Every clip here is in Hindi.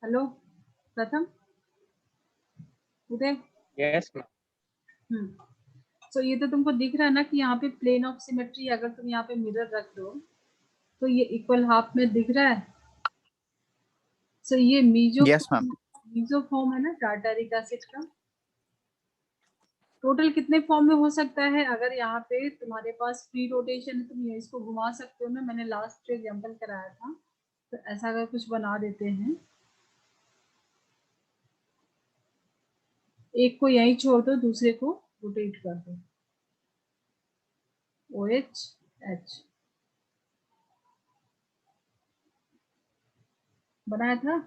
हेलो प्रथम, उदय। Yes ma'am. सो ये तो तुमको दिख रहा है ना कि यहाँ पे प्लेन ऑफ सिमेट्री, अगर तुम यहाँ पे मिरर रख दो तो ये इक्वल हाफ में दिख रहा है। सो ये यस मैम। मीजोफॉर्म है ना टार्टारिक एसिड का। टोटल कितने फॉर्म में हो सकता है? अगर यहाँ पे तुम्हारे पास फ्री रोटेशन है, तुम ये इसको घुमा सकते हो ना। मैंने लास्ट एग्जांपल कराया था, तो ऐसा अगर कुछ बना देते हैं, एक को यहीं छोड़ दो, दूसरे को रोटेट कर दो। OH H बनाया था।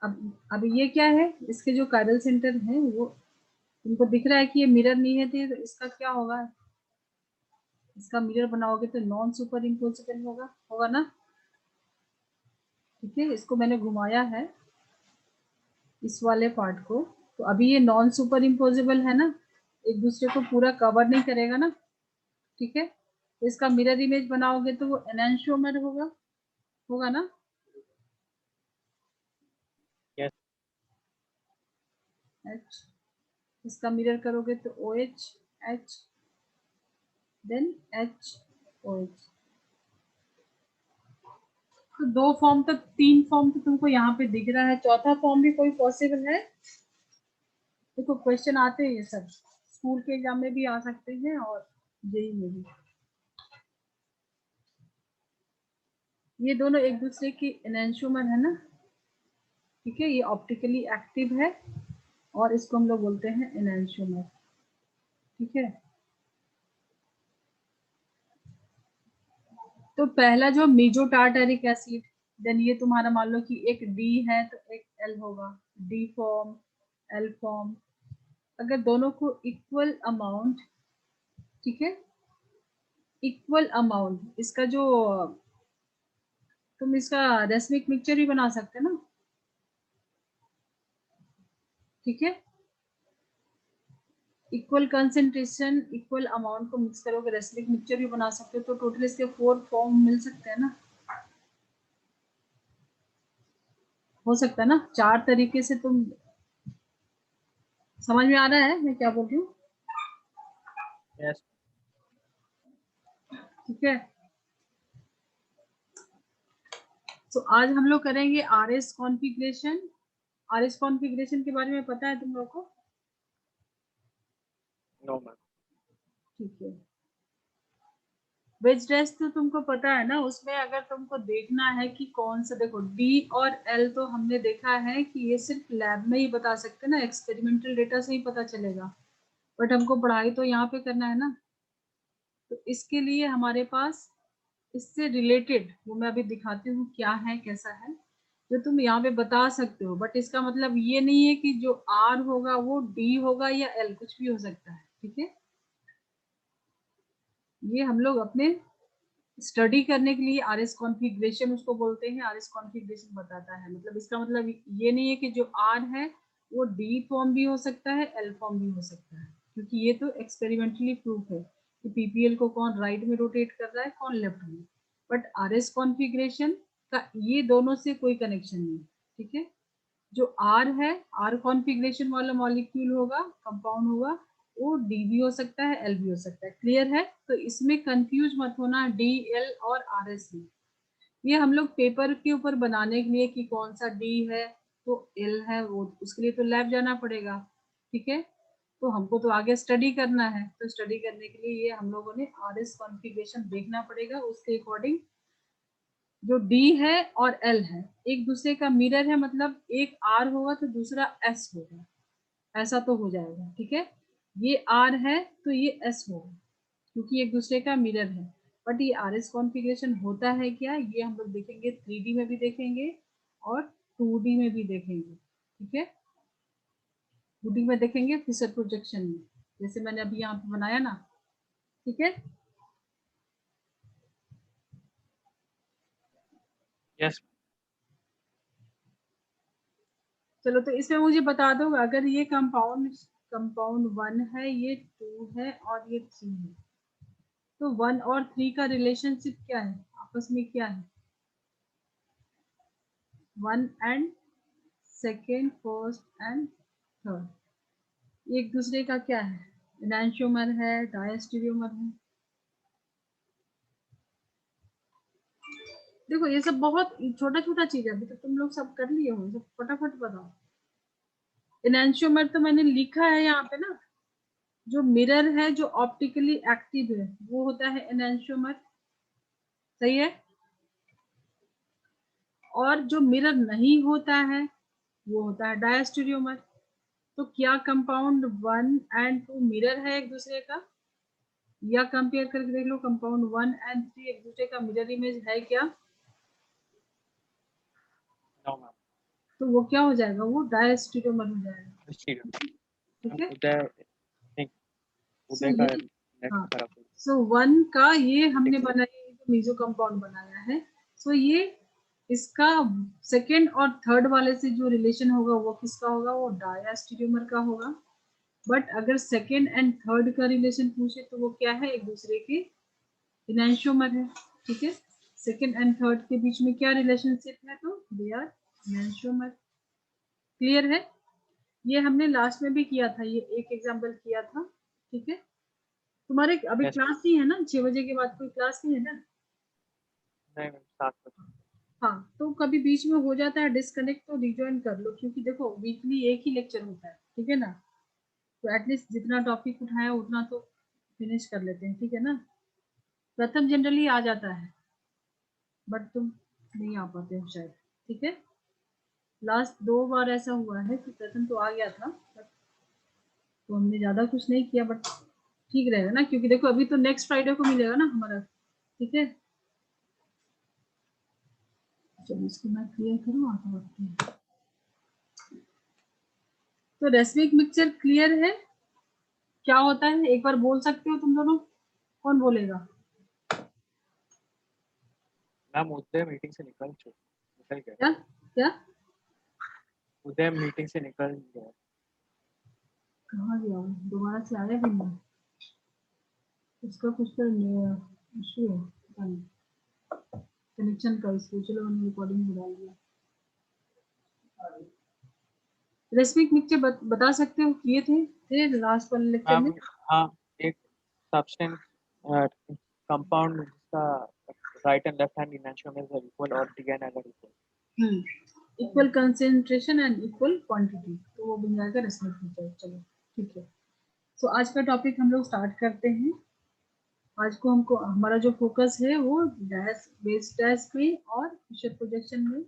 अब ये क्या है? इसके जो कायरल सेंटर है वो तुमको दिख रहा है कि ये मिरर नहीं है, तो इसका क्या होगा? इसका मिरर बनाओगे तो नॉन सुपर इम्पोजिबल होगा ना। ठीक है, इसको मैंने घुमाया है इस वाले पार्ट को, तो अभी ये नॉन सुपर इम्पोजिबल है ना, एक दूसरे को पूरा कवर नहीं करेगा ना। ठीक है, तो इसका मिरर इमेज बनाओगे तो वो एनांशियोमर होगा ना। यस H, इसका मिरर करोगे तो OH H, देन HOH। तो दो फॉर्म तो, तीन फॉर्म तो तुमको यहाँ पे दिख रहा है, चौथा फॉर्म भी कोई पॉसिबल है? देखो क्वेश्चन आते हैं ये सब, स्कूल के एग्जाम में भी आ सकते हैं और जेई में भी। ये दोनों एक दूसरे की एनांशियोमर है ना। ठीक है, ये ऑप्टिकली एक्टिव है और इसको हम लोग बोलते हैं एनांशियोमर। ठीक है, तो पहला जो मेजो टार्टारिक एसिड, देन ये तुम्हारा मान लो कि एक डी है तो एक एल होगा, डी फॉर्म एल फॉर्म। अगर दोनों को इक्वल अमाउंट, ठीक है, इक्वल अमाउंट, इसका जो तुम इसका रेसमिक मिक्सचर भी बना सकते हो ना। ठीक है, इक्वल कंसेंट्रेशन इक्वल अमाउंट को मिक्स करोगे, रेसमिक मिक्सचर भी बना सकते हो। तो टोटल इसके 4 फॉर्म मिल सकते हैं ना, हो सकता है ना। 4 तरीके से तुम, समझ में आ रहा है मैं क्या बोल रही हूँ? यस ठीक है, तो आज हम लोग करेंगे आरएस कॉन्फ़िगरेशन। आरएस कॉन्फ़िगरेशन के बारे में पता है तुम लोग को? No ma'am. ठीक है, वेज टेस्ट तो तुमको पता है ना। उसमें अगर तुमको देखना है कि कौन सा, देखो डी और एल तो हमने देखा है कि ये सिर्फ लैब में ही बता सकते हैं ना, एक्सपेरिमेंटल डेटा से ही पता चलेगा, बट हमको पढ़ाई तो यहाँ पे करना है ना। तो इसके लिए हमारे पास इससे रिलेटेड, वो मैं अभी दिखाती हूँ क्या है कैसा है, जो तुम यहाँ पे बता सकते हो। बट इसका मतलब ये नहीं है कि जो आर होगा वो डी होगा या एल, कुछ भी हो सकता है। ठीक है, ये हम लोग अपने स्टडी करने के लिए आरएस कॉन्फ़िगरेशन उसको बोलते हैं। आरएस कॉन्फ़िगरेशन बताता है, मतलब इसका मतलब ये नहीं है कि जो आर है वो डी फॉर्म भी हो सकता है, एल फॉर्म भी हो सकता है, क्योंकि ये तो एक्सपेरिमेंटली प्रूफ है कि पीपीएल को कौन राइट में रोटेट कर रहा है, कौन लेफ्ट में। बट आरएस कॉन्फ़िगरेशन का ये दोनों से कोई कनेक्शन नहीं। ठीक है, जो आर है, आर कॉन्फ़िगरेशन वाला मॉलिक्यूल होगा, कंपाउंड होगा, वो डी भी हो सकता है, एल भी हो सकता है। क्लियर है? तो इसमें कंफ्यूज मत होना डी, एल और आर एस में। ये हम लोग पेपर के ऊपर बनाने के लिए कि कौन सा डी है तो एल है, वो उसके लिए तो लैब जाना पड़ेगा। ठीक है, तो हमको तो आगे स्टडी करना है, तो स्टडी करने के लिए ये हम लोगों ने आर एस कॉन्फ़िगरेशन देखना पड़ेगा। उसके अकॉर्डिंग जो डी है और एल है एक दूसरे का मिरर है, मतलब एक आर होगा तो दूसरा एस होगा, ऐसा तो हो जाएगा। ठीक है, ये आर है तो ये एस होगा, क्योंकि एक दूसरे का मिरर है। बट ये आर एस कॉन्फ़िगरेशन होता है क्या, ये हम लोग देखेंगे 3D में भी देखेंगे और 2D में भी देखेंगे। ठीक है, 2D में देखेंगे फिशर प्रोजेक्शन में, जैसे मैंने अभी यहाँ पे बनाया ना। ठीक है, यस चलो तो इसमें मुझे बता दो, अगर ये कंपाउंड कंपाउंड 1 है, ये 2 है और ये 3 है, तो 1 और 3 का रिलेशनशिप क्या है, आपस में क्या है? 1 and second, first and third एक दूसरे का क्या है, एनांशियोमर है, डायस्टेरियोमर है। देखो ये सब बहुत छोटा छोटा चीज है, अभी तो तुम लोग सब कर लिए हो, सब फटाफट बताओ। एनांशियोमर तो मैंने लिखा है यहाँ पे ना, जो मिरर है जो ऑप्टिकली एक्टिव है वो होता है एनांशियोमर, सही है। और जो मिरर नहीं होता है वो होता है डायस्टेरियोमर। तो क्या कंपाउंड 1 एंड 2 मिरर है एक दूसरे का, या कंपेयर करके देख लो, कंपाउंड 1 एंड 3 एक दूसरे का मिरर इमेज है क्या? No, ma'am. तो वो क्या हो जाएगा, वो डायस्टेरियोमर हो जाएगा, Stereo. ठीक है। उदय सो उदय का ये, नेट हाँ, खराब हो सो 1 का ये हमने गया। बनाया, ये जो मीजो कंपाउंड बनाया है, सो ये इसका सेकेंड और थर्ड वाले से जो रिलेशन होगा वो किसका होगा, वो डायस्टेरियोमर का होगा। बट अगर सेकेंड एंड थर्ड का रिलेशन पूछे तो वो क्या है, एक दूसरे के इनैंशियोमर है, ठीक है। सेकेंड एंड थर्ड के बीच में क्या रिलेशनशिप है, तो दे आर इनैंशियोमर। क्लियर है? ये हमने लास्ट में भी किया था, ये एक एग्जांपल किया था, ठीक है। तुम्हारे अभी Yes, क्लास नहीं है ना, 6 बजे के बाद कोई क्लास नहीं है ना? नहीं मैम 7 बजे। हाँ, तो कभी बीच में हो जाता है डिस्कनेक्ट तो रिज्वाइन कर लो, क्योंकि देखो वीकली एक ही लेक्चर होता है, ठीक है ना। तो एटलीस्ट जितना टॉपिक उठाया उतना तो फिनिश कर लेते हैं, ठीक है ना। प्रथम जनरली आ जाता है बट तुम नहीं आ पाते हो शायद, ठीक है। लास्ट 2 बार ऐसा हुआ है कि प्रथम तो आ गया था but तो हमने ज्यादा कुछ नहीं किया, बट ठीक रहेगा ना, क्योंकि देखो अभी तो नेक्स्ट फ्राइडे को मिलेगा ना हमारा, ठीक है। चलो इसको मैं क्लियर करूँ आगे बढ़ते हैं। तो रेसिमिक मिक्सचर क्लियर है, क्या होता है एक बार बोल सकते हो तुम दोनों, कौन बोलेगा? मैम उदय मीटिंग से निकल गया। क्या क्या उदय मीटिंग से निकल गया। कहाँ गया वो, दोबारा से आया भी नहीं? उसका कुछ तो इशू है, पता नहीं, कनेक्शन का इशू। चलो मैंने रिकॉर्डिंग में डाल दिया। रेसिमिक मिक्सचर बता सकते हो, किए थे लास्ट वाले लेक्चर में? मैम हाँ, एक सब्सटेंस कंपाउंड जिसका right and left hand enantiomers are equal और DNA are equal. Equal concentration and equal quantity, तो वो बन जाएगा रेसिमिक मिक्सचर। चलो ठीक है। सो आज का टॉपिक हम लोग स्टार्ट करते हैं। आज को हमको हमारा जो फोकस है वो डैश बेस डैश में और फिशर प्रोजेक्शन में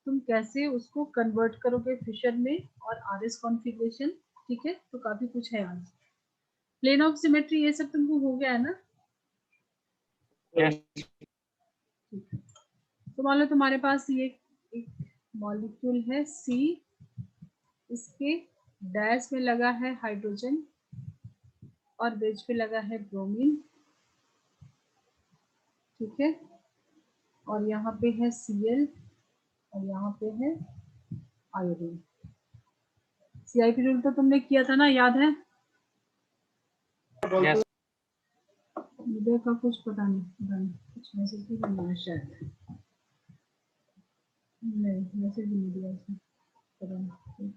तुम कैसे उसको कन्वर्ट करोगे फिशर में और आरएस कॉन्फ़िगरेशन, ठीक है। तो काफी कुछ है आज। प्लेन ऑफ सिमेट्री ये सब तुमको हो गया है ना? यस ठीक है। तो मान लो तुम्हारे पास ये एक मॉलिक्यूल है सी, इसके डैश में लगा है हाइड्रोजन और बेस पे लगा है ब्रोमीन, ठीक है। और यहाँ पे है Cl और यहाँ पे है आयोडीन। CIP रूल तो तुमने किया था ना, याद है? यस मुझे का कुछ पता नहीं कुछ मैसेज भी करना है शायद, नहीं मैसेज नहीं दिया इसने, पता नहीं।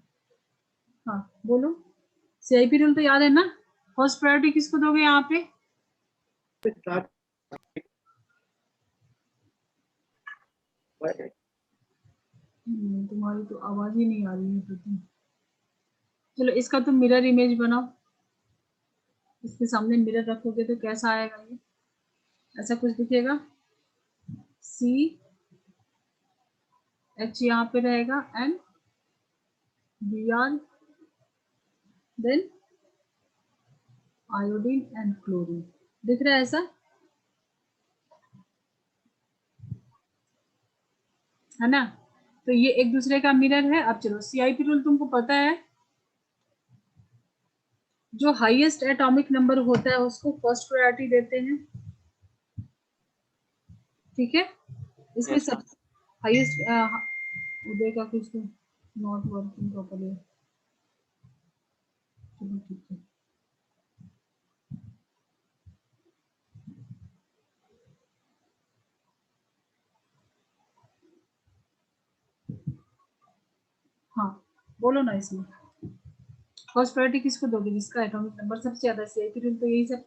हाँ बोलो, CIP रूल तो याद है ना? फर्स्ट प्रायोरिटी किसको दोगे यहाँ पे? तुम्हारी तो आवाज ही नहीं आ रही है तो चलो इसका तुम मिरर इमेज बनाओ, इसके सामने मिरर रखोगे तो कैसा आएगा ये, ऐसा कुछ दिखेगा। सी एच यहाँ पे रहेगा and B R, then iodine and chlorine, दिख रहा है ऐसा, है ना। तो ये एक दूसरे का मिरर है। अब चलो CIP रूल तुमको पता है, जो हाईएस्ट एटॉमिक नंबर होता है उसको फर्स्ट प्रायोरिटी देते हैं, ठीक है। इसमें यस सब हाईएस्ट उदय का कुछ तो नॉट वर्किंग प्रॉपर्ली, चलो ठीक है। हाँ बोलो ना, इसमें फर्स्ट प्रायोरिटी किसको दोगे? जिसका एटॉमिक नंबर सबसे ज्यादा CIP रूल तो यही सब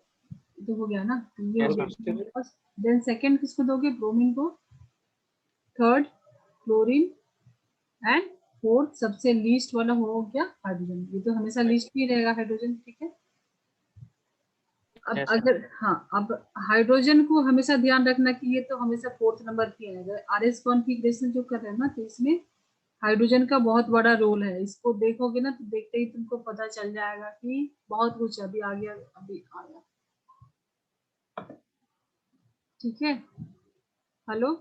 तो हो गया ना, तो ये हो Yes, ma'am. गया। देन सेकंड किसको दोगे? ब्रोमीन को, थर्ड क्लोरीन, एंड फोर्थ सबसे लीस्ट वाला हो गया हाइड्रोजन। ये तो हमेशा लीस्ट ही रहेगा हाइड्रोजन, ठीक है। अब Yes, ma'am. अगर हाँ, अब हाइड्रोजन को हमेशा ध्यान रखना कि ये तो हमेशा फोर्थ नंबर पे आएगा। RS कॉन्फ़िगरेशन जो कर रहे हैं ना, तो इसमें हाइड्रोजन का बहुत बड़ा रोल है। इसको देखोगे ना तो देखते ही तुमको पता चल जाएगा कि बहुत कुछ अभी आ गया, अभी आया, ठीक है। Hello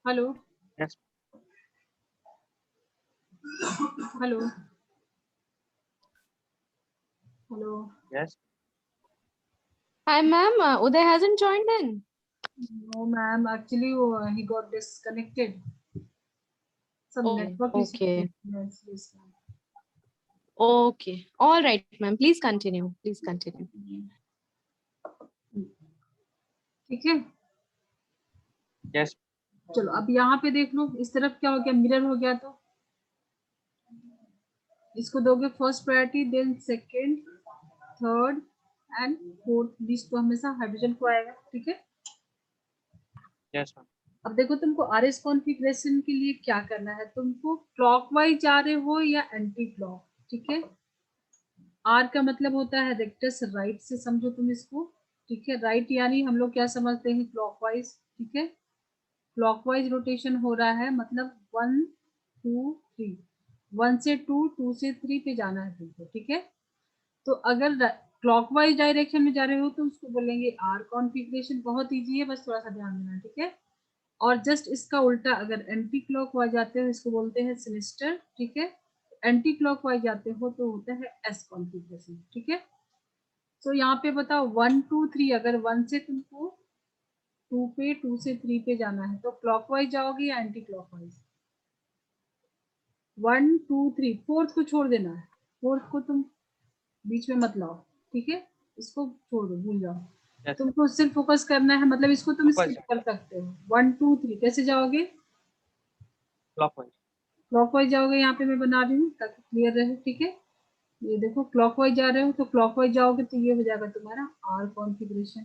hello Yes. Hello hello. Yes. Hi, ma'am. Uday hasn't joined in. No ma'am, actually he got disconnected, some Oh, network issue। okay. Yes, yes, ma'am. Okay. All right, ma'am. Please continue. Please continue. ठीक है। Yes. चलो अब यहाँ पे देख लो, इस तरफ क्या हो गया? मिरर हो गया। तो इसको दोगे first priority, then second, third and fourth. List तो हमेशा हाइड्रोजन को आएगा, ठीक है। Yes, ma'am. अब देखो तुमको आरएस कॉन्फ़िगरेशन के लिए क्या करना है। तुमको क्लॉकवाइज जा रहे हो या एंटी क्लॉक, ठीक है। आर का मतलब होता है रेक्टस राइट से, समझो तुम इसको, ठीक है। राइट यानी हम लोग क्या समझते हैं? क्लॉकवाइज, ठीक है। क्लॉकवाइज रोटेशन हो रहा है, मतलब 1 2 3, 1 से 2, 2 से 3 पे जाना है तुमको, ठीक है। तो अगर क्लॉकवाइज डायरेक्शन में जा रहे हो तो उसको बोलेंगे आर कॉन्फ़िगरेशन। बहुत इजी है, बस थोड़ा सा ध्यान देना, ठीक है। और जस्ट इसका उल्टा अगर एंटी क्लॉकवाइज जाते हो इसको बोलते हैं सिनिस्टर, ठीक है। एंटी क्लॉकवाइज जाते हो तो होता है एस कॉन्फ़िगरेशन, ठीक है। तो यहाँ पे बताओ 1 2 3, अगर 1 से तुमको 2 पे, 2 से 3 पे जाना है तो क्लॉकवाइज जाओगे या एंटी क्लॉकवाइज? 1 2 3, फोर्थ को छोड़ देना है। फोर्थ को तुम बीच में मत लाओ, ठीक है। इसको छोड़ दो, भूल जाओ। Yes. तुमको सिर्फ फोकस करना है, मतलब इसको तुम Clockwise. स्किप कर सकते हो। 1 2 3 कैसे जाओगे? Clockwise. क्लॉकवाइज जाओगे। यहाँ पे मैं बना रही हूँ ताकि क्लियर रहे, ठीक है। ये देखो क्लॉकवाइज जा रहे हो तो क्लॉकवाइज जाओगे तो ये हो जाएगा तुम्हारा आर कॉन्फ़िगरेशन,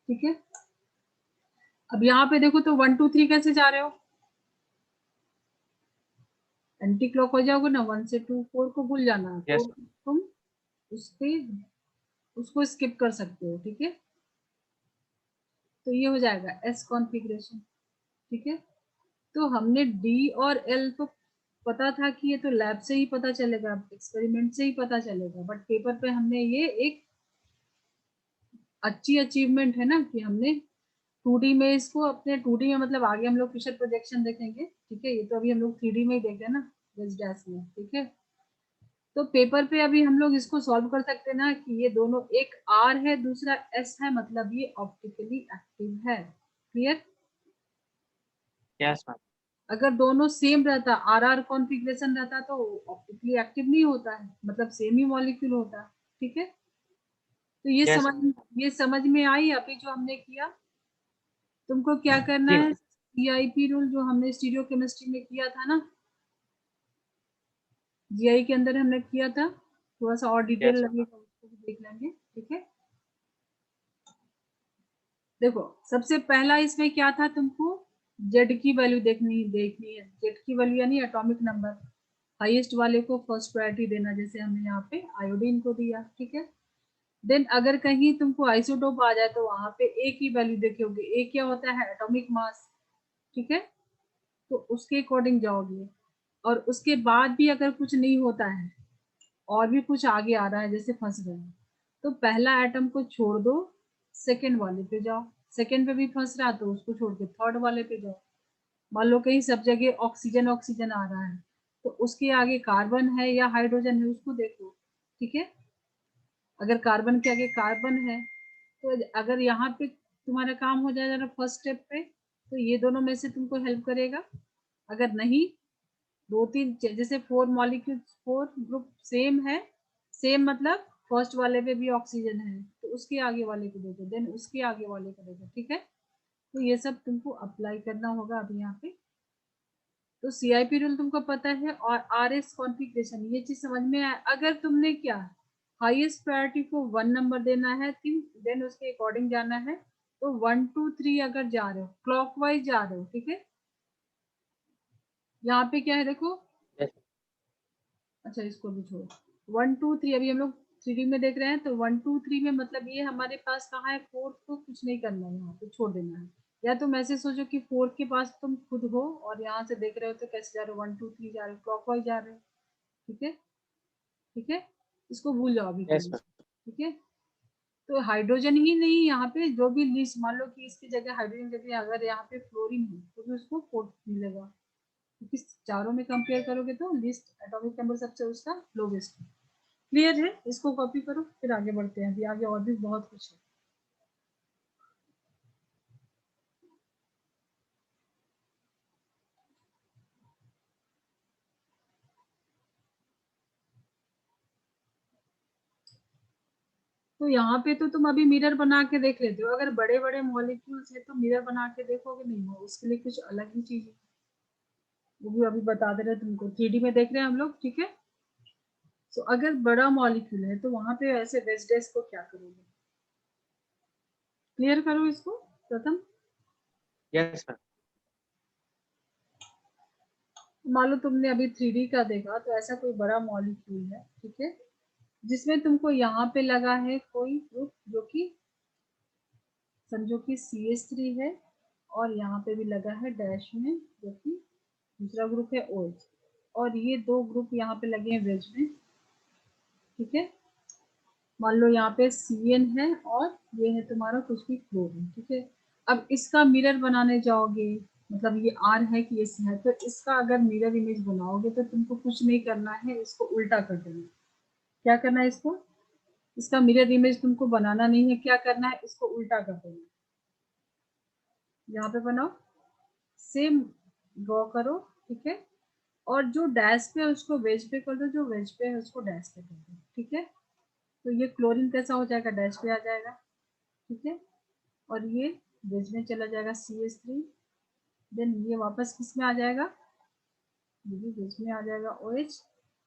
ठीक है। अब यहाँ पे देखो तो 1 2 3 कैसे जा रहे हो? एंटी क्लॉकवाइज जाओगे ना। 1 से 2 4 को भूल जाना है। Yes. 4 तुम उसके उसको स्किप कर सकते हो, ठीक है। तो ये हो जाएगा एस कॉन्फ़िगरेशन, ठीक है। तो हमने डी और एल तो पता था कि ये तो लैब से ही पता चलेगा, एक्सपेरिमेंट से ही पता चलेगा, बट पेपर पे हमने ये एक अच्छी अचीवमेंट है ना कि हमने 2D में इसको अपने 2D में, मतलब आगे हम लोग फ्यूचर प्रोजेक्शन देखेंगे, ठीक है। ये तो अभी हम लोग 3D में ही देख रहे हैं ना, बेस डैश में, ठीक है। तो पेपर पे अभी हम लोग इसको सॉल्व कर सकते हैं ना कि ये दोनों, एक आर है दूसरा एस है, मतलब ये ऑप्टिकली एक्टिव है। क्लियर? Yes, ma'am. अगर दोनों सेम रहता, आर कॉन्फ़िगरेशन रहता तो ऑप्टिकली एक्टिव नहीं होता है, मतलब सेम ही मॉलिक्यूल होता, ठीक है। तो Yes, ma'am. ये समझ में आई अभी जो हमने किया। तुमको क्या करना जी है? CIP रूल जो हमने स्टीरियो केमिस्ट्री में किया था ना, GI के अंदर हमने किया था, थोड़ा सा और डिटेल Yes, ma'am. लगेगा उसको भी देख लेंगे, ठीक है। देखो सबसे पहला इसमें क्या था, तुमको जेड की वैल्यू देखनी है। जेड की वैल्यू यानी एटॉमिक नंबर, हाईएस्ट वाले को फर्स्ट प्रायोरिटी देना, जैसे हमने यहाँ पे आयोडीन को दिया, ठीक है। देन अगर कहीं तुमको आइसोटोप आ जाए तो वहां पे ए की वैल्यू देखोगे। ए क्या होता है? एटॉमिक मास, ठीक है। तो उसके अकॉर्डिंग जाओगे। और उसके बाद भी अगर कुछ नहीं होता है और भी कुछ आगे आ रहा है, जैसे फंस गए हैं, तो पहला एटम को छोड़ दो, सेकंड वाले पे जाओ। सेकंड पे भी फंस रहा तो उसको छोड़ के थर्ड वाले पे जाओ। मान लो कहीं सब जगह ऑक्सीजन ऑक्सीजन आ रहा है तो उसके आगे कार्बन है या हाइड्रोजन है उसको देखो, ठीक है। अगर कार्बन के आगे कार्बन है तो अगर यहाँ पे तुम्हारा काम हो जाएगा फर्स्ट स्टेप पे, तो ये दोनों में से तुमको हेल्प करेगा। अगर नहीं, दो तीन जैसे 4 मॉलिक्यूल, 4 ग्रुप सेम है, सेम मतलब फर्स्ट वाले पे भी ऑक्सीजन है तो उसके आगे वाले को देखो, देन उसके आगे वाले को देखो, ठीक है। तो ये सब तुमको अप्लाई करना होगा अभी यहाँ पे। तो CIP रूल तुमको पता है और RS कॉन्फ़िगरेशन, ये चीज समझ में आया। अगर तुमने क्या हाईएस्ट प्रायोरिटी को 1 नंबर देना है, देन उसके अकॉर्डिंग जाना है, तो 1 2 3 अगर जा रहे हो क्लॉकवाइज जा रहे हो, ठीक है। यहाँ पे क्या है देखो, Yes. अच्छा इसको भी छोड़ो, 1 2 3 अभी हम लोग 3D में देख रहे हैं, तो 1 2 3 में मतलब ये हमारे पास कहाँ है, फोर्थ को कुछ नहीं करना है, यहाँ पे छोड़ देना है। या तुम ऐसे सोचो कि फोर्थ के पास तुम खुद हो और यहाँ से देख रहे हो, तो कैसे जा रहे हो, 1 2 3 जा रहे हो, क्लॉकवाइज जा रहे हो, ठीक है, ठीक है। इसको भूल जाओ अभी के Yes, लिए, ma'am. ठीक है। तो हाइड्रोजन ही नहीं, यहाँ पे जो भी लिस्ट, मान लो कि इसकी जगह हाइड्रोजन की जगह अगर यहाँ पे फ्लोरीन है, तो भी उसको फोर्थ मिलेगा, क्योंकि चारों में कंपेयर करोगे तो लिस्ट एटॉमिक नंबर सबसे उसका लोवेस्ट है। क्लियर है, इसको कॉपी करो, फिर आगे बढ़ते हैं, अभी आगे और भी बहुत कुछ है। तो यहाँ पे तो तुम अभी मिरर बना के देख लेते हो, अगर बड़े बड़े मॉलिक्यूल्स है तो मिरर बना के देखोगे नहीं, हो उसके लिए कुछ अलग ही चीज है, वो भी अभी बता दे रहे तुमको, 3D में देख रहे हैं हम लोग, ठीक है। तो अगर बड़ा मॉलिक्यूल है तो वहां पे ऐसे वेज डेस्क को क्या करोगे, क्लियर करो इसको प्रथम। Yes, ma'am. मान लो तुमने अभी 3D का देखा, तो ऐसा कोई बड़ा मॉलिक्यूल है, ठीक है, जिसमें तुमको यहाँ पे लगा है कोई ग्रुप, जो कि समझो कि CH3 है, और यहाँ पे भी लगा है डैश में, जो कि दूसरा ग्रुप है OH, और ये दो ग्रुप यहाँ पे लगे हैं वेज में, ठीक है। मान लो यहाँ पे CN है और ये है तुम्हारा कुछ भी क्लोरीन, ठीक है। अब इसका मिरर बनाने जाओगे, मतलब ये R है कि S है, तो इसका अगर मिरर इमेज बनाओगे तो तुमको कुछ नहीं करना है, इसको उल्टा कर देना। क्या करना है इसको, इसका मिरर इमेज तुमको बनाना नहीं है, क्या करना है, इसको उल्टा कर देना। यहाँ पे बनाओ, सेम ड्रॉ करो, ठीक है। और जो डैश पे है उसको वेज पे कर दो, जो वेज पे है उसको डैश पे कर दो, ठीक है। तो ये क्लोरीन कैसा हो जाएगा, डैश पे आ जाएगा, ठीक है। और ये वेज में चला जाएगा CH3, देन ये वापस किस में आ जाएगा, ये भी वेज में आ जाएगा OH,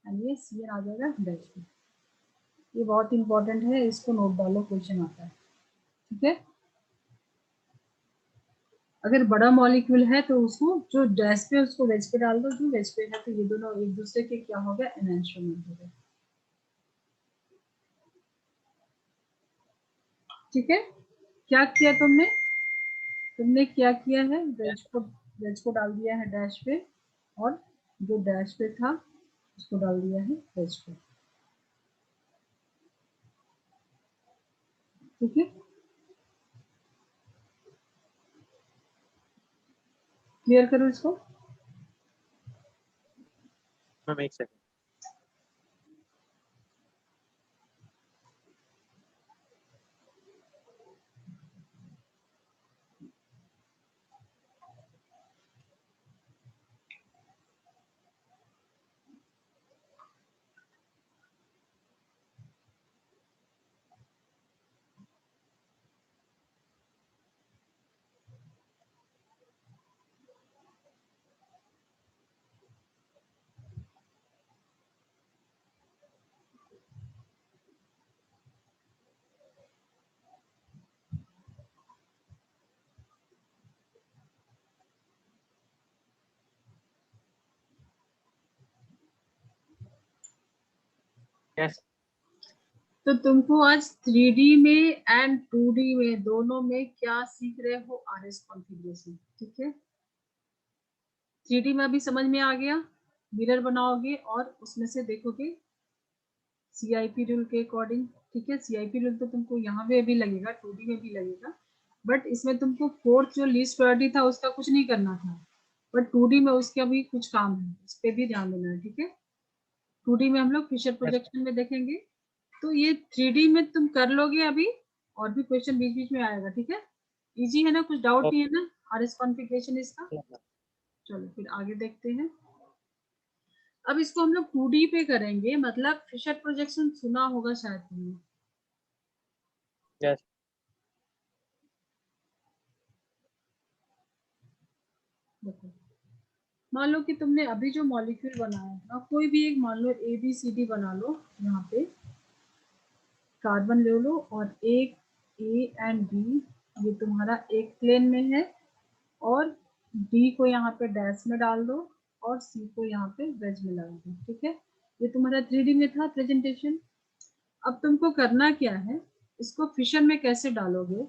एंड ये CN आ जाएगा डैश में। ये बहुत इंपॉर्टेंट है, इसको नोट डालो, क्वेश्चन आता है, ठीक है। अगर बड़ा मॉलिक्यूल है तो उसको जो डैश पे उसको वेज पे डाल दो, जो वेज पे है, तो ये दोनों एक दूसरे के क्या हो गया, एनहांसमेंट हो गया, ठीक है। क्या किया तुमने, तुमने क्या किया है, वेज को डाल दिया है डैश पे, और जो डैश पे था उसको डाल दिया है वेज पे, ठीक है। क्लियर करो इसको। Ma'am, एक second. Yes. तो तुमको आज 3D में एंड 2D में दोनों में क्या सीख रहे हो, RS कॉन्फ़िगरेशन, ठीक है। 3D में अभी समझ में आ गया, मिरर बनाओगे और उसमें से देखोगे CIP रूल के अकॉर्डिंग, ठीक है। CIP रूल तो तुमको यहाँ पे भी लगेगा, 2D में भी लगेगा, बट इसमें तुमको फोर्थ जो लीस्ट प्रायोरिटी था उसका कुछ नहीं करना था, बट 2D में उसका भी कुछ काम है, उस पर भी ध्यान देना है, ठीक है। 2D में हम लोग फिशर Yes. प्रोजेक्शन में देखेंगे, तो ये 3D में तुम कर लोगे अभी, और भी क्वेश्चन बीच बीच में आएगा, ठीक है। इजी है ना, कुछ डाउट नहीं है ना RS कॉन्फ़िगरेशन इसका। Yes, ma'am. चलो फिर आगे देखते हैं। अब इसको हम लोग 2D पे करेंगे, मतलब फिशर प्रोजेक्शन सुना होगा शायद तुमने। Yes. देखो मान लो कि तुमने अभी जो मॉलिक्यूल बनाया है, अब कोई भी एक मान लो ABCD बना लो, यहाँ पे कार्बन ले लो और एक A एंड B, ये तुम्हारा एक प्लेन में है, और D को यहाँ पे डैश में डाल दो और C को यहाँ पे वेज में डाल दो, ठीक है। ये तुम्हारा 3D में था प्रेजेंटेशन। अब तुमको करना क्या है, इसको फिशन में कैसे डालोगे,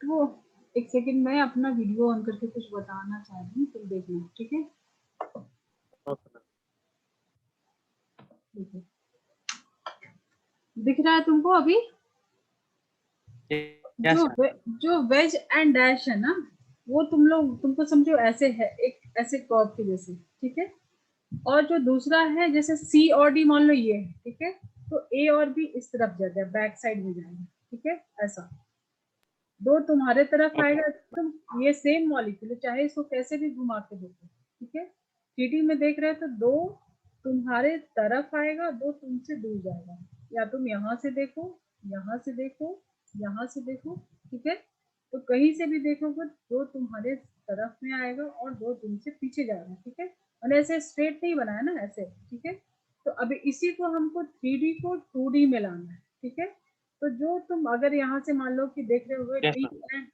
तो एक सेकंड में अपना वीडियो ऑन करके कुछ बताना चाह रही हूँ, तुम देखना, ठीक है। Okay, ma'am. ठीक है, दिख रहा है तुमको अभी? Yes, जो ma'am. जो वेज एंड डैश है ना, वो तुमको समझो ऐसे है, एक ऐसे कर्व के जैसे, ठीक है। और जो दूसरा है जैसे C और D मान लो ये है, ठीक है, तो A और B इस तरफ जाएगा, बैक साइड में जाएगा, ठीक है, ऐसा। दो तुम्हारे तरफ Okay. आएगा, तुम ये सेम मॉलिक्यूल चाहे इसको कैसे भी घुमा के देखो, ठीक है। 3D में देख रहे हो तो दो तुम्हारे तरफ आएगा, दो तुमसे दूर जाएगा, या तुम यहाँ से देखो, यहाँ से देखो, यहाँ से देखो, ठीक है। तो कहीं से भी देखोगे दो तुम्हारे तरफ में आएगा और दो तुमसे पीछे जाएगा, ठीक है। और ऐसे स्ट्रेट नहीं बनाया ना, ऐसे, ठीक है। तो अभी इसी को हमको 3D को 2D में लाना है, ठीक है। तो जो तुम अगर यहाँ से मान लो कि देख रहे हो Yes, डी ma'am. एंड,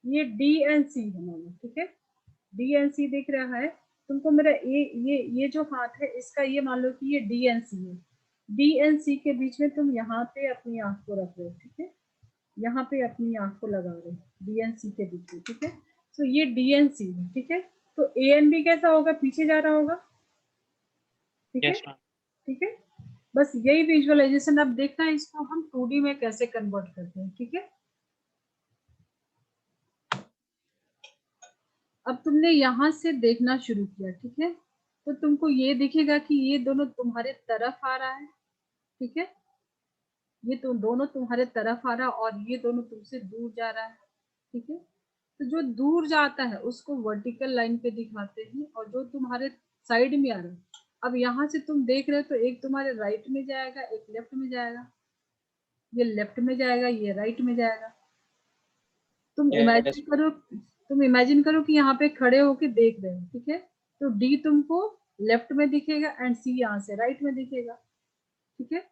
ये डी एंड सी है मान लो, ठीक है, डी एंड सी दिख रहा है तुमको मेरा, ये जो हाथ है इसका, ये मान लो कि ये डी एंड सी है। डी एंड सी के बीच में तुम यहाँ पे अपनी आंख को रख रहे हो, ठीक है, यहाँ पे अपनी आंख को लगा रहे हो डी एंड सी के बीच में, ठीक है। तो ये डी एंड सी है, ठीक है। तो ए एंड बी कैसा होगा, पीछे जा रहा होगा, ठीक है, Yes, ma'am. ठीक है। बस यही विजुअलाइजेशन अब देखना है, इसको हम 2D में कैसे कन्वर्ट करते हैं, ठीक है। अब तुमने यहाँ से देखना शुरू किया, ठीक है, तो तुमको ये दिखेगा कि ये दोनों तुम्हारे तरफ आ रहा है, ठीक है, ये तो दोनों तुम्हारे तरफ आ रहा है और ये दोनों तुमसे दूर जा रहा है, ठीक है। तो जो दूर जाता है उसको वर्टिकल लाइन पे दिखाते हैं, और जो तुम्हारे साइड में आ रहा है, अब यहाँ से तुम देख रहे हो तो एक तुम्हारे राइट में जाएगा, एक लेफ्ट में जाएगा, ये लेफ्ट में जाएगा, ये राइट में जाएगा। तुम Yes. इमेजिन करो कि यहाँ पे खड़े होके देख रहे हो, ठीक है। तो डी तुमको लेफ्ट में दिखेगा एंड सी यहाँ से राइट में दिखेगा, ठीक है।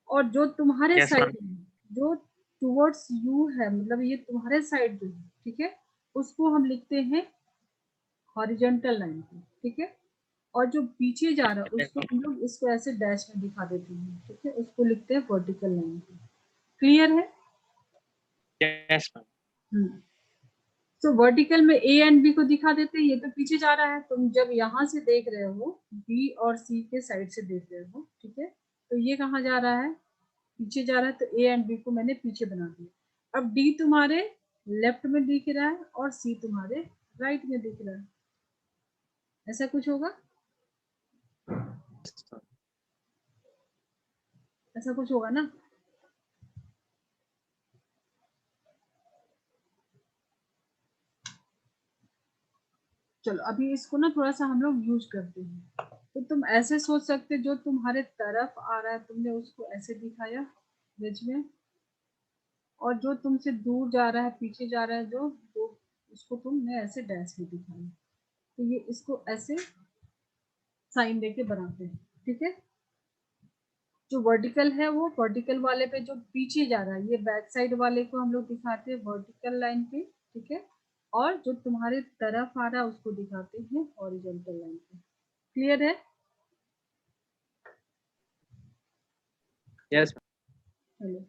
और जो तुम्हारे Yes, साइड ma'am. में, जो टुवर्ड्स यू है, मतलब ये तुम्हारे साइड जो है, ठीक है, उसको हम लिखते हैं हॉरिजॉन्टल लाइन पे, ठीक है। और जो पीछे जा रहा है Yes, उसको ma'am. हम लोग इसको ऐसे डैश में दिखा देते हैं, ठीक है, उसको लिखते हैं वर्टिकल लाइन पे। क्लियर है? Yes, ma'am. तो वर्टिकल में ए एंड बी को दिखा देते हैं, ये तो पीछे जा रहा है, तुम जब यहाँ से देख रहे हो, बी और सी के साइड से देख रहे हो, ठीक है, तो ये कहाँ जा रहा है, पीछे जा रहा है, तो ए एंड बी को मैंने पीछे बना दिया। अब डी तुम्हारे लेफ्ट में दिख रहा है और सी तुम्हारे राइट में दिख रहा है, ऐसा कुछ होगा, Yes, ma'am. ऐसा कुछ होगा ना। चलो अभी इसको ना थोड़ा सा हम लोग यूज करते हैं। तो तुम ऐसे सोच सकते, जो तुम्हारे तरफ आ रहा है तुमने उसको ऐसे दिखाया वेज में, और जो तुमसे दूर जा रहा है, पीछे जा रहा है, जो उसको तुमने ऐसे डैश में दिखाया। तो ये इसको ऐसे साइन देके बनाते हैं, ठीक है। जो वर्टिकल है वो वर्टिकल वाले पे, जो पीछे जा रहा है ये बैक साइड वाले को हम लोग दिखाते हैं वर्टिकल लाइन पे, ठीक है। और जो तुम्हारे तरफ आ रहा है उसको दिखाते हैं हॉरिजॉन्टल लाइन पे। क्लियर है? Yes, ma'am. चलो,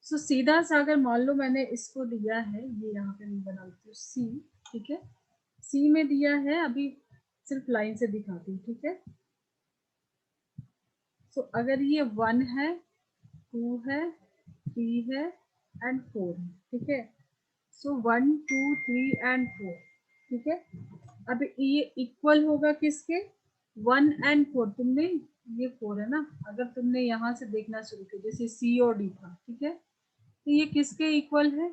सो सीधा सा अगर मान लो मैंने इसको दिया है, ये यहाँ पे मैं बनाती हूँ सी, ठीक है, सी में दिया है, अभी सिर्फ लाइन से दिखाती हूँ, ठीक है। सो अगर ये 1 है, 2 है, 3 है एंड 4 है, ठीक है। सो 1 2 3 एंड 4, ठीक है। अब ये इक्वल होगा किसके, 1 एंड 4, तुमने ये 4 है ना, अगर तुमने यहाँ से देखना शुरू किया जैसे सी और डी था, ठीक है, तो ये किसके इक्वल है,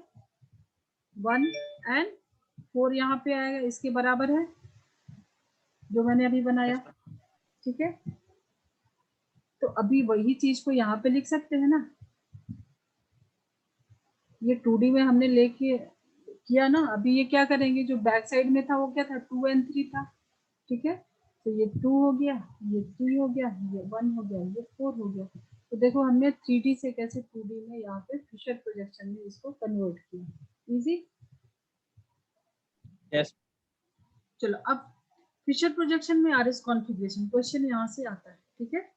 1 एंड 4 यहाँ पे आएगा, इसके बराबर है जो मैंने अभी बनाया, Yes, ma'am. ठीक है। तो अभी वही चीज को यहाँ पे लिख सकते हैं ना, ये 2D में हमने लेके किया ना, अभी ये क्या करेंगे, जो बैक साइड में था वो क्या था, 2 एंड 3 था, ठीक है। तो ये 2 हो गया, ये 3 हो गया, ये 1 हो गया, ये 4 हो गया। तो देखो हमने 3D से कैसे 2D में यहाँ पे फिशर प्रोजेक्शन में इसको कन्वर्ट किया। इजी। यस चलो अब फिशर प्रोजेक्शन में आरएस कॉन्फ़िगरेशन क्वेश्चन यहाँ से आता है, ठीक है।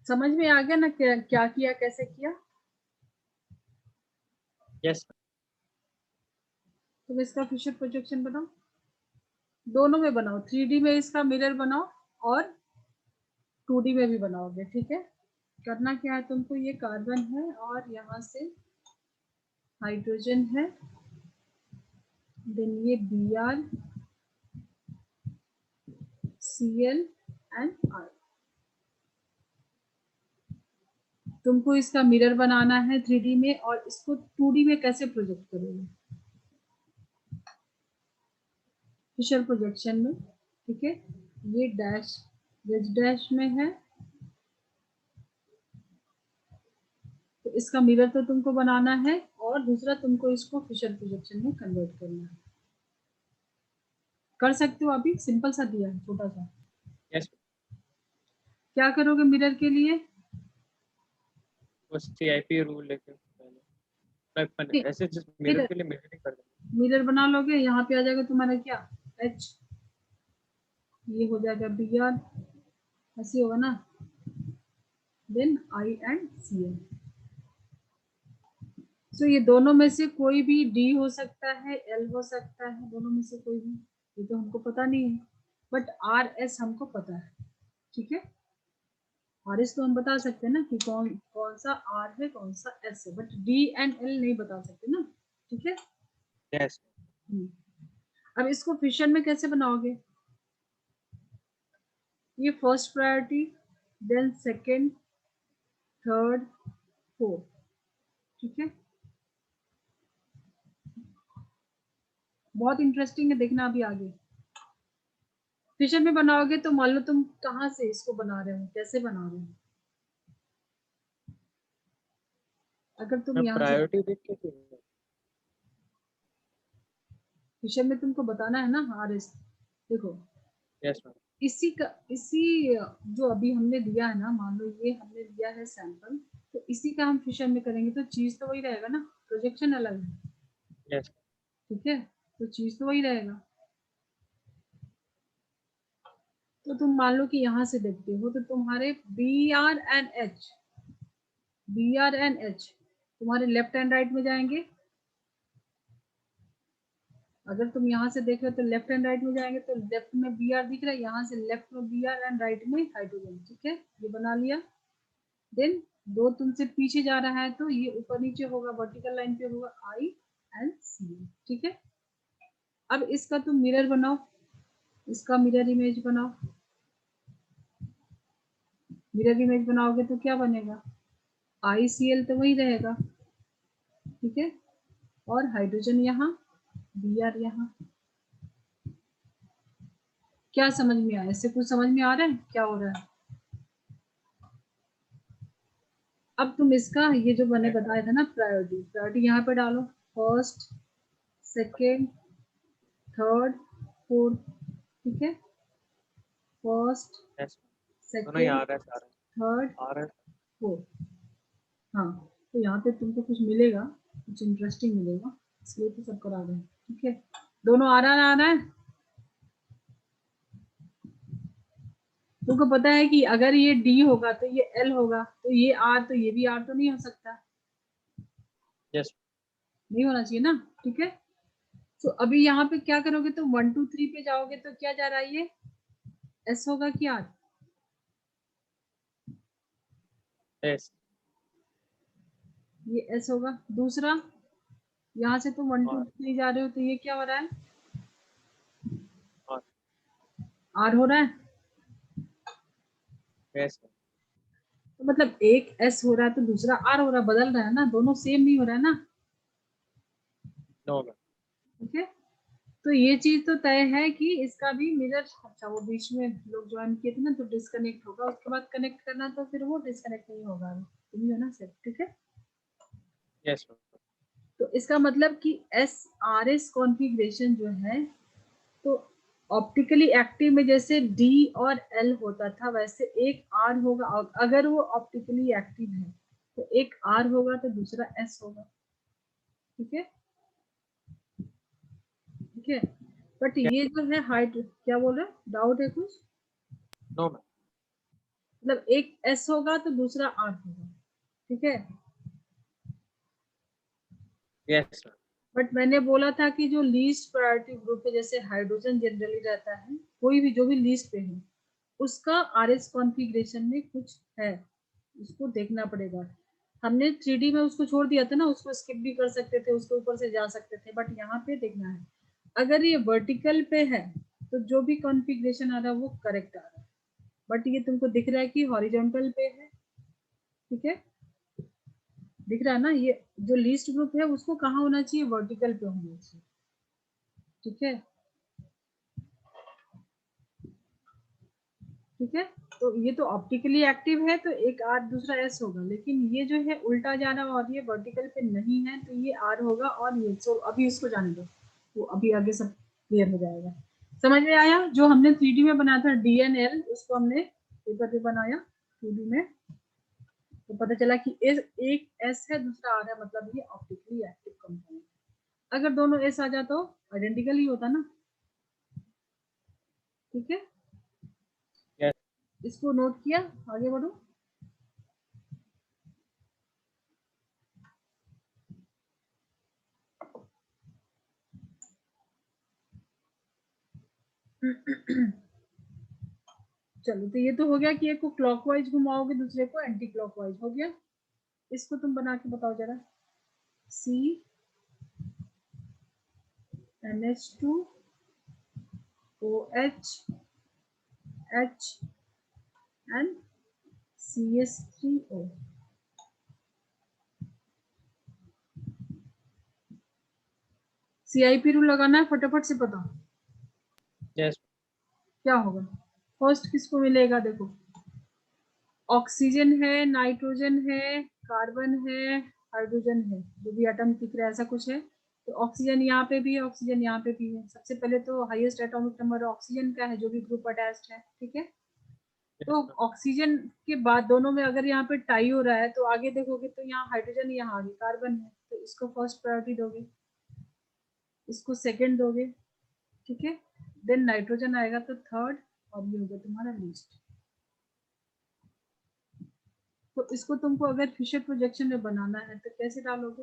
समझ में आ गया ना क्या क्या किया, कैसे किया। यस तुम इसका फिशर प्रोजेक्शन बनाओ, दोनों में बनाओ, 3D में इसका मिरर बनाओ और 2D में भी बनाओगे, ठीक है। करना क्या है तुमको, ये कार्बन है और यहाँ से हाइड्रोजन है, देन ये Br Cl एंड R। तुमको इसका मिरर बनाना है 3D में, और इसको 2D में कैसे प्रोजेक्ट करोगे फिशर प्रोजेक्शन में, ठीक है। ये डैश डैश में है, तो इसका मिरर तो तुमको बनाना है, और दूसरा तुमको इसको फिशर प्रोजेक्शन में कन्वर्ट करना है। कर सकते हो, अभी सिंपल सा दिया है छोटा सा। यस क्या करोगे मिरर के लिए, बस CIP रूल लेके पहले ऐसे जस्ट मिरर मिरर के लिए मिररिंग कर देंगे। मिरर बना लोगे, यहाँ पे आ जाएगा तुम्हारा क्या H, ये हो जाएगा Br, ऐसे होगा ना, देन I एंड Cl। सो ये दोनों में से कोई भी D हो सकता है, L हो सकता है, दोनों में से कोई भी, ये तो हमको पता नहीं है, बट RS हमको पता है, ठीक है। RS तो हम बता सकते हैं ना कि कौन कौन सा R है कौन सा S है, बट D एंड L नहीं बता सकते ना, ठीक है। यस अब इसको फिशन में कैसे बनाओगे, ये first priority, then second, third, fourth, ठीक है। बहुत इंटरेस्टिंग है, देखना अभी आगे। फिशर में बनाओगे तो मान लो तुम कहाँ से इसको बना रहे हो, कैसे बना रहे हो, अगर तुम मैं यहाँ से प्रायोरिटी देख के फिशर में तुमको बताना है ना RS, देखो यस मैम इसी जो अभी हमने दिया है ना, मान लो ये हमने दिया है सैंपल, तो इसी का हम फिशर में करेंगे, तो चीज तो वही रहेगा ना, प्रोजेक्शन अलग है, यस ठीक है, तो चीज तो वही रहेगा। तो तुम मान लो कि यहाँ से देखते हो, तो तुम्हारे Br एंड H तुम्हारे लेफ्ट एंड राइट में जाएंगे। अगर तुम यहाँ से देख रहे हो तो लेफ्ट एंड राइट में जाएंगे, तो लेफ्ट में Br दिख रहा है, यहाँ से लेफ्ट में Br एंड राइट में हाइड्रोजन, ठीक है, ये बना लिया। देन दो तुमसे पीछे जा रहा है, तो ये ऊपर नीचे होगा, वर्टिकल लाइन पे होगा I एंड C, ठीक है। अब इसका तुम मिरर बनाओ, इसका मिरर इमेज बनाओ, मिरर इमेज बनाओगे तो क्या बनेगा, ICl तो वही रहेगा, ठीक है, और हाइड्रोजन यहाँ, Br यहाँ। क्या समझ में आया, इससे कुछ समझ में आ रहा है क्या हो रहा है। अब तुम इसका ये जो मैंने बताया था ना प्रायोरिटी यहाँ पे डालो, फर्स्ट, सेकेंड, थर्ड, फोर्थ, ठीक है, फर्स्ट, यस दोनों ही सेकेंड, आ रहा है सारा थर्ड, आ रहा है फोर्थ। हाँ, तो यहाँ पे तुमको कुछ मिलेगा, कुछ इंटरेस्टिंग मिलेगा, इसलिए तो सब करा रहे हैं, ठीक है। दोनों आ रहा है। तुमको पता है कि अगर ये D होगा तो ये L होगा, तो ये R, तो ये भी R तो नहीं हो सकता, यस नहीं होना चाहिए ना, ठीक है। तो अभी यहाँ पे क्या करोगे, तो 1 2 3 पे जाओगे तो क्या जा रहा है, ये S होगा कि R, यस ये S होगा। दूसरा यहाँ से तुम 1 2 और 3 जा रहे हो, तो ये क्या हो रहा है, और R हो रहा है। यस तो मतलब एक S हो रहा है तो दूसरा R हो रहा है, बदल रहा है ना, दोनों सेम नहीं हो रहा है ना, नो मैम ठीक है। तो ये चीज तो तय है कि इसका भी मिरर, अच्छा वो बीच में लोग ज्वाइन किए थे ना तो डिस्कनेक्ट होगा, उसके बाद कनेक्ट करना तो फिर वो डिस्कनेक्ट नहीं होगा, तुम ही हो ना सर, ठीक है। Yes, ma'am. तो इसका मतलब कि SRS कॉन्फ़िगरेशन जो है, तो ऑप्टिकली एक्टिव में जैसे D और L होता था वैसे एक R होगा, और अगर वो ऑप्टिकली एक्टिव है तो एक R होगा तो दूसरा S होगा, ठीक है, ठीक है। बट ये जो है हाइट, क्या बोल रहे हो, डाउट है कुछ? No, ma'am. मतलब एक S होगा तो दूसरा R होगा, ठीक है। Yes, ma'am. बट मैंने बोला था कि जो लीस्ट प्रायोरिटी ग्रुप है, जैसे हाइड्रोजन जनरली रहता है, कोई भी जो भी लीस्ट पे है उसका RS कॉन्फ़िगरेशन में कुछ है, उसको देखना पड़ेगा। हमने 3D में उसको छोड़ दिया था ना, उसको स्किप भी कर सकते थे, उसके ऊपर से जा सकते थे, बट यहाँ पे देखना है। अगर ये वर्टिकल पे है तो जो भी कॉन्फ़िगरेशन आ रहा है वो करेक्ट आ रहा है, बट ये तुमको दिख रहा है कि हॉरिजॉन्टल पे है, ठीक है, दिख रहा है ना। ये जो लीस्ट ग्रुप है उसको कहाँ होना चाहिए, वर्टिकल पे होना चाहिए, ठीक है, ठीक है। तो ये तो ऑप्टिकली एक्टिव है तो एक आर दूसरा एस होगा, लेकिन ये जो है उल्टा जा रहा है और ये वर्टिकल पे नहीं है तो ये आर होगा, और ये तो अभी इसको जाने दो, वो अभी आगे सब क्लियर हो जाएगा। समझ में आया? जो हमने 3D में बनाया था DNL, उसको हमने पेपर पे बनाया 2D में, तो पता चला कि एक एस है दूसरा आर है, मतलब ये ऑप्टिकली एक्टिव कंपाउंड। अगर दोनों एस आ जाए तो आइडेंटिकल ही होता ना, ठीक है। Yes. इसको नोट किया, आगे बढ़ो। चलो, तो ये तो हो गया कि एक को क्लॉकवाइज घुमाओगे दूसरे को एंटी क्लॉकवाइज, हो गया। इसको तुम बना के बताओ जरा। C NH2 OH H and CH3O। CIP rule लगाना है, फटाफट से बताओ Yes. क्या होगा। फर्स्ट किसको मिलेगा, देखो ऑक्सीजन है, नाइट्रोजन है, कार्बन है, हाइड्रोजन है, जो भी एटम दिख रहा है ऐसा कुछ है। तो ऑक्सीजन यहाँ पे भी है, ऑक्सीजन यहाँ पे भी है। सबसे पहले तो हाईएस्ट एटॉमिक नंबर ऑक्सीजन का है जो भी ग्रुप अटैच्ड है, ठीक है। Yes, तो ma'am. ऑक्सीजन के बाद दोनों में अगर यहाँ पे टाई हो रहा है तो आगे देखोगे तो यहाँ हाइड्रोजन, यहाँ आगे कार्बन है, तो इसको फर्स्ट प्रायोरिटी दोगे, इसको सेकंड दोगे, ठीक है। देन नाइट्रोजन आएगा तो थर्ड, और ये होगा तुम्हारा लीस्ट। तो इसको तुमको अगर फिशर प्रोजेक्शन में बनाना है तो कैसे डालोगे।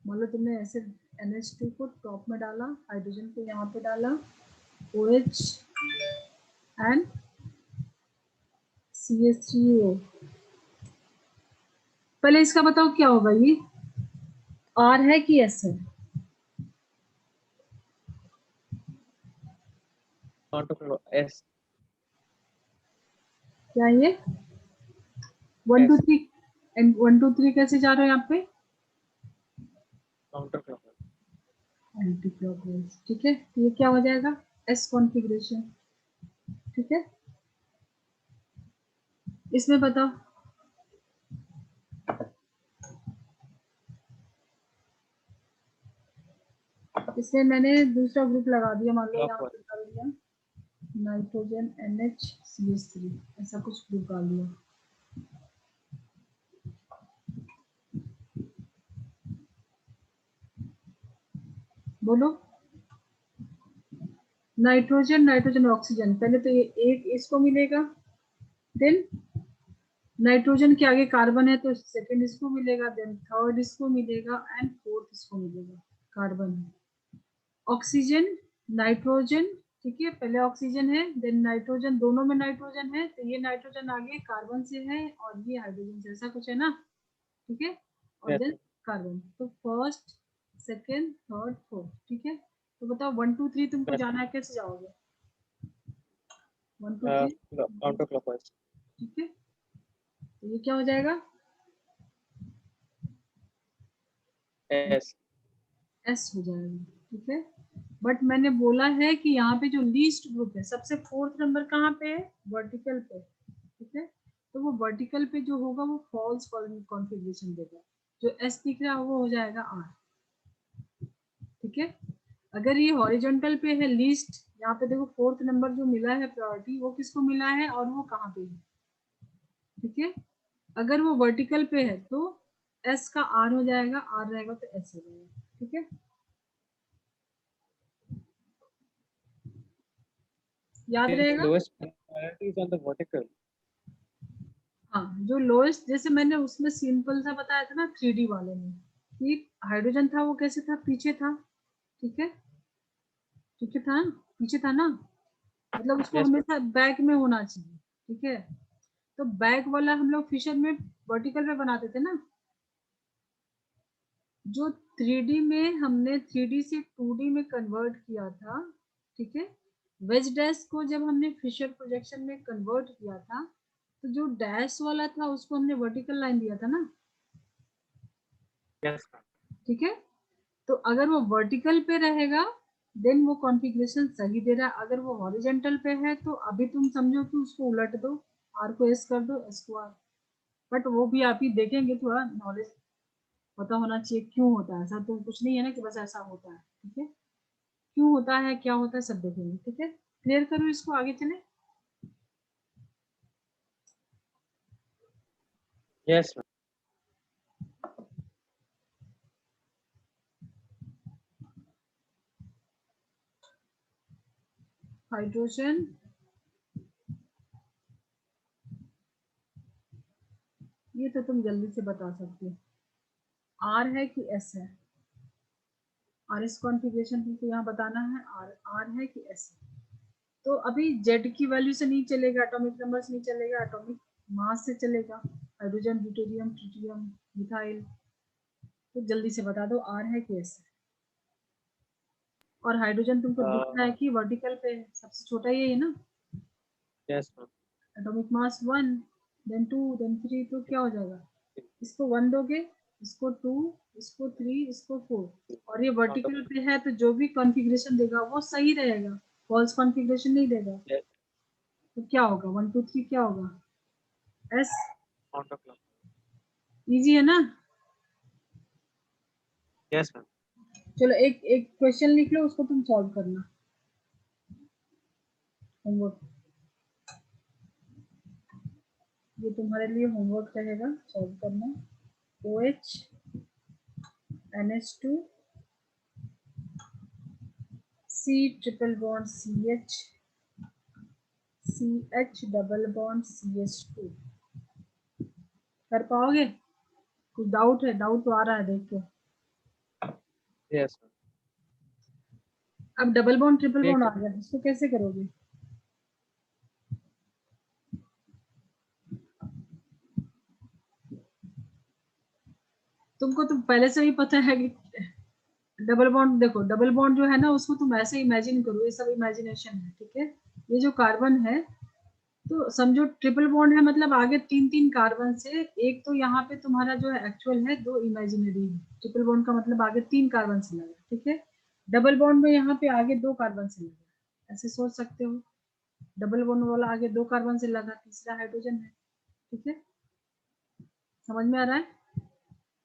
मान लो तुमने ऐसे NH2 को टॉप में डाला, हाइड्रोजन को यहाँ पे डाला, OH एंड CH3O। पहले इसका बताओ क्या होगा, ये R है कि S है? Counter S. क्या ये 1 2 S. 3 एंड 1 2 3 कैसे जा रहे हो यहाँ पे, Counter clockwise. एंटी क्लॉकवाइज, ठीक है। तो ये क्या हो जाएगा, S कॉन्फ़िगरेशन, ठीक है। इसमें बताओ, इसमें मैंने दूसरा ग्रुप लगा दिया, मान लो यहाँ Clockwise. पे डाल दिया नाइट्रोजन NH CH3, ऐसा कुछ ग्रुप डाल दिया। बोलो, नाइट्रोजन, नाइट्रोजन ऑक्सीजन, पहले तो ये एक इसको मिलेगा, देन नाइट्रोजन के आगे कार्बन है तो सेकंड इसको मिलेगा, देन थर्ड इसको मिलेगा एंड फोर्थ इसको मिलेगा, कार्बन। ऑक्सीजन, नाइट्रोजन, ठीक है, पहले ऑक्सीजन है देन नाइट्रोजन, दोनों में नाइट्रोजन है तो ये नाइट्रोजन आगे कार्बन से है और ये हाइड्रोजन से, ऐसा कुछ है ना, ठीक है। और Yes, देन ma'am. कार्बन, तो फर्स्ट सेकंड थर्ड फोर्थ, ठीक है। तो बताओ 1 2 3 तुमको Yes. जाना है, कैसे जाओगे 1 2 Uh, 3, Counterclockwise. ठीक है। तो ये क्या हो जाएगा, S. एस हो जाएगा, ठीक है। बट मैंने बोला है कि यहाँ पे जो लीस्ट ग्रुप है, सबसे 4th नंबर कहाँ पे है, वर्टिकल पे, ठीक है। तो वो वर्टिकल पे जो होगा वो फॉल्स कॉन्फ़िगरेशन देगा, जो एस दिख रहा है वो हो जाएगा आर, ठीक है। अगर ये हॉरिजॉन्टल पे है लीस्ट, यहाँ पे देखो 4th नंबर जो मिला है प्रायोरिटी, वो किसको मिला है और वो कहाँ पे है, ठीक है। अगर वो वर्टिकल पे है तो एस का आर हो जाएगा, आर रहेगा तो एस हो जाएगा, ठीक है। याद Since रहेगा। lowest priority is on the vertical. हाँ, जो लोएस्ट, जैसे मैंने उसमें सिंपल सा बताया था ना 3D वाले में, कि हाइड्रोजन था वो कैसे था, पीछे था, ठीक है, पीछे था, पीछे था ना, मतलब उसको Yes, ma'am. हमेशा बैक में होना चाहिए, ठीक है। तो बैक वाला हम लोग फिशर में वर्टिकल पे बनाते थे ना, जो 3D में हमने 3D से 2D में कन्वर्ट किया था, ठीक है। वेज डैश को जब हमने फिशर प्रोजेक्शन में कन्वर्ट किया था, तो जो डैश वाला था उसको हमने वर्टिकल लाइन दिया था ना, Yes, ma'am. ठीक है। तो अगर वो वर्टिकल पे रहेगा देन वो कॉन्फ़िगरेशन सही दे रहा है, अगर वो हॉरिजॉन्टल पे है तो अभी तुम समझो कि उसको उलट दो, आर को एस कर दो, एस को आर। बट वो भी आप ही देखेंगे, थोड़ा नॉलेज पता होना चाहिए क्यों होता है ऐसा, तो कुछ नहीं है ना कि बस ऐसा होता है, ठीक है। क्यों होता है, क्या होता है, सब देखेंगे, ठीक है। क्लियर करो इसको, आगे चले। Yes, ma'am. हाइड्रोजन, ये तो तुम जल्दी से बता सकते हो, आर है कि एस है, आर एस कॉन्फ़िगरेशन तुमको यहाँ बताना है, आर आर है कि एस है। तो अभी जेड की वैल्यू से नहीं चलेगा, एटॉमिक नंबर से नहीं चलेगा, एटॉमिक मास से चलेगा, हाइड्रोजन, ड्यूटेरियम, ट्रिटियम, मिथाइल। तो जल्दी से बता दो आर है कि एस है। और हाइड्रोजन तुमको दिख रहा है कि वर्टिकल पे है, सबसे छोटा ये है ना, Yes, ma'am. Atomic mass 1, then 2, then 3, तो क्या हो जाएगा, इसको 1 दोगे, इसको 2, इसको 3, इसको 4, और ये वर्टिकल पे है तो जो भी कॉन्फ़िगरेशन देगा वो सही रहेगा, फॉल्स कॉन्फ़िगरेशन नहीं देगा। Yes, तो क्या होगा, 1 2 3 क्या होगा, एस। counterclockwise. इजी है ना। Yes, ma'am. चलो एक एक क्वेश्चन लिख लो, उसको तुम सॉल्व करना, होमवर्क, ये तुम्हारे लिए होमवर्क रहेगा, सॉल्व करना। OH NH2 C triple bond CH CH double bond CH2। कर पाओगे, कुछ डाउट है, डाउट तो आ रहा है देख के। Yes, ma'am. अब डबल बॉन्ड ट्रिपल ठीक बॉन्ड आ है। गया, इसको कैसे करोगे, तुमको तो पहले से ही पता है कि डबल बॉन्ड, देखो डबल बॉन्ड जो है ना उसको तुम ऐसे इमेजिन करो, ये सब इमेजिनेशन है, ठीक है। ये जो कार्बन है तो समझो ट्रिपल बॉन्ड है, मतलब आगे 3 3 कार्बन से, एक तो यहाँ पे तुम्हारा जो है एक्चुअल है, 2 इमेजिनरी है। ट्रिपल बॉन्ड का मतलब आगे 3 कार्बन से लगा, ठीक है। डबल बॉन्ड में यहाँ पे आगे 2 कार्बन से लगा, ऐसे सोच सकते हो। डबल बॉन्ड वाला आगे 2 कार्बन से लगा, तीसरा हाइड्रोजन है, ठीक है। समझ में आ रहा है।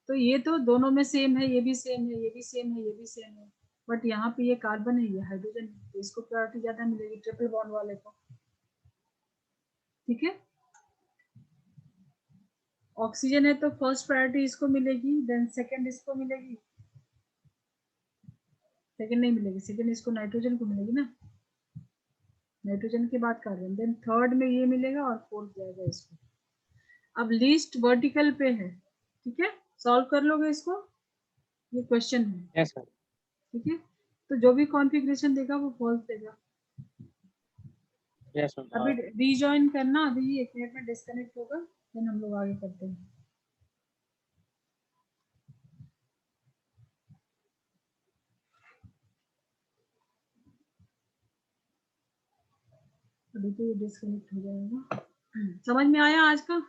तो ये तो दोनों में सेम है, ये भी सेम है, ये भी सेम है, ये भी सेम है, बट यहाँ पे ये कार्बन है, ये हाइड्रोजन है, तो इसको प्रायोरिटी ज्यादा मिलेगी ट्रिपल बॉन्ड वाले को, ठीक है। ऑक्सीजन है तो फर्स्ट प्रायोरिटी इसको मिलेगी, देन सेकंड इसको मिलेगी, सेकंड नहीं मिलेगी, सेकंड इसको नाइट्रोजन को मिलेगी ना, नाइट्रोजन के बाद कार्बन, देन थर्ड में ये मिलेगा और फोर्थ जाएगा इसको। अब लीस्ट वर्टिकल पे है, ठीक है, सॉल्व कर लोगे इसको, ये क्वेश्चन है, Yes, ma'am. ठीक है। तो जो भी कॉन्फ़िगरेशन देगा वो फॉल्स देगा। Yes, ma'am. अभी रीजॉइन करना, अभी 1 मिनट में डिस्कनेक्ट होगा, देन हम लोग आगे करते हैं। अभी तो ये डिस्कनेक्ट हो जाएगा। समझ में आया आज का,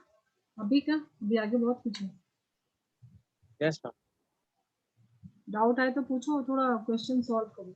अभी का, अभी आगे बहुत कुछ है। Yes, ma'am. डाउट आए तो पूछो, थोड़ा क्वेश्चन सॉल्व करो।